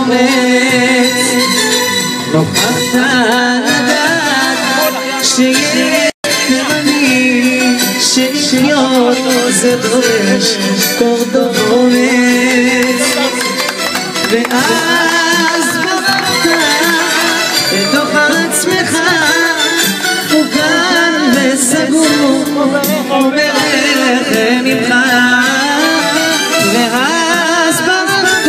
אומץ, נוכחת לדעת שיש כרני ששיות זה דורש קורדון אומץ, ואז ברחת לתוך עצמך מוגן וסגור אומר לכם ממך, ואז ברחת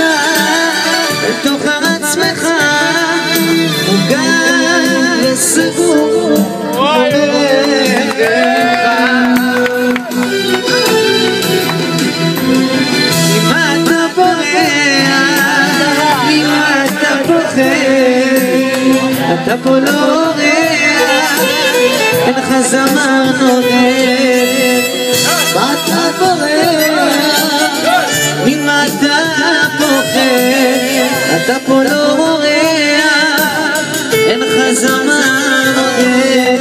לתוך עצמך מוגן וסגור אומר לכם ממה אתה בורח, ממה אתה פוחד, אתה פה לא אורח, אין לך זמר נוגד, אתה בורח, ממה אתה פוחד, אתה פה לא אורח, אין לך זמר נוגד.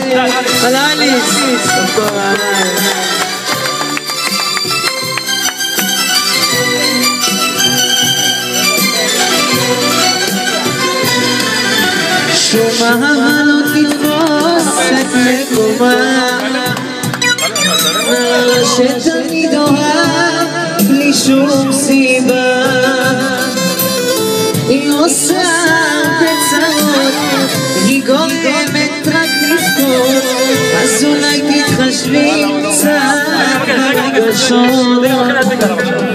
חלאליס, ספור עליי שום אהבה לא תתפוס את מקומה, נערה שתמיד אוהב בלי שום סיבה, היא עושה הרבה צרות, היא גורמת רק לבכות, אז אולי תתחשבי קצת ברגשות,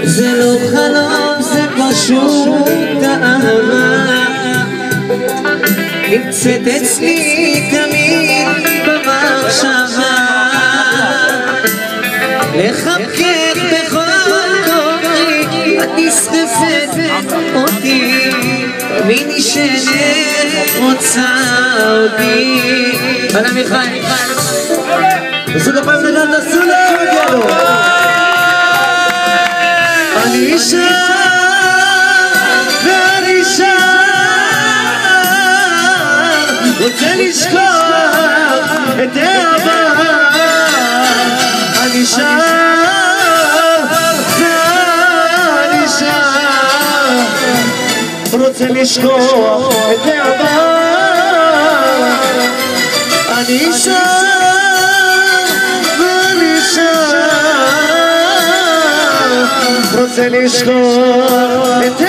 זה לא חלום, זה פשוט אהבה נמצאת אצלי תמיד במחשבה, לחבקך בכל כוחי, את נסחפת אותי, ונשארת רוצה אותי. הלאה מיכאל, תעשו כפיים לדעת, תעשו להם אני אישה ואני אישה רוצה לשכוח את העבר, אני שר ואני שר רוצה לשכוח את העבר, אני שר ואני שר רוצה לשכוח את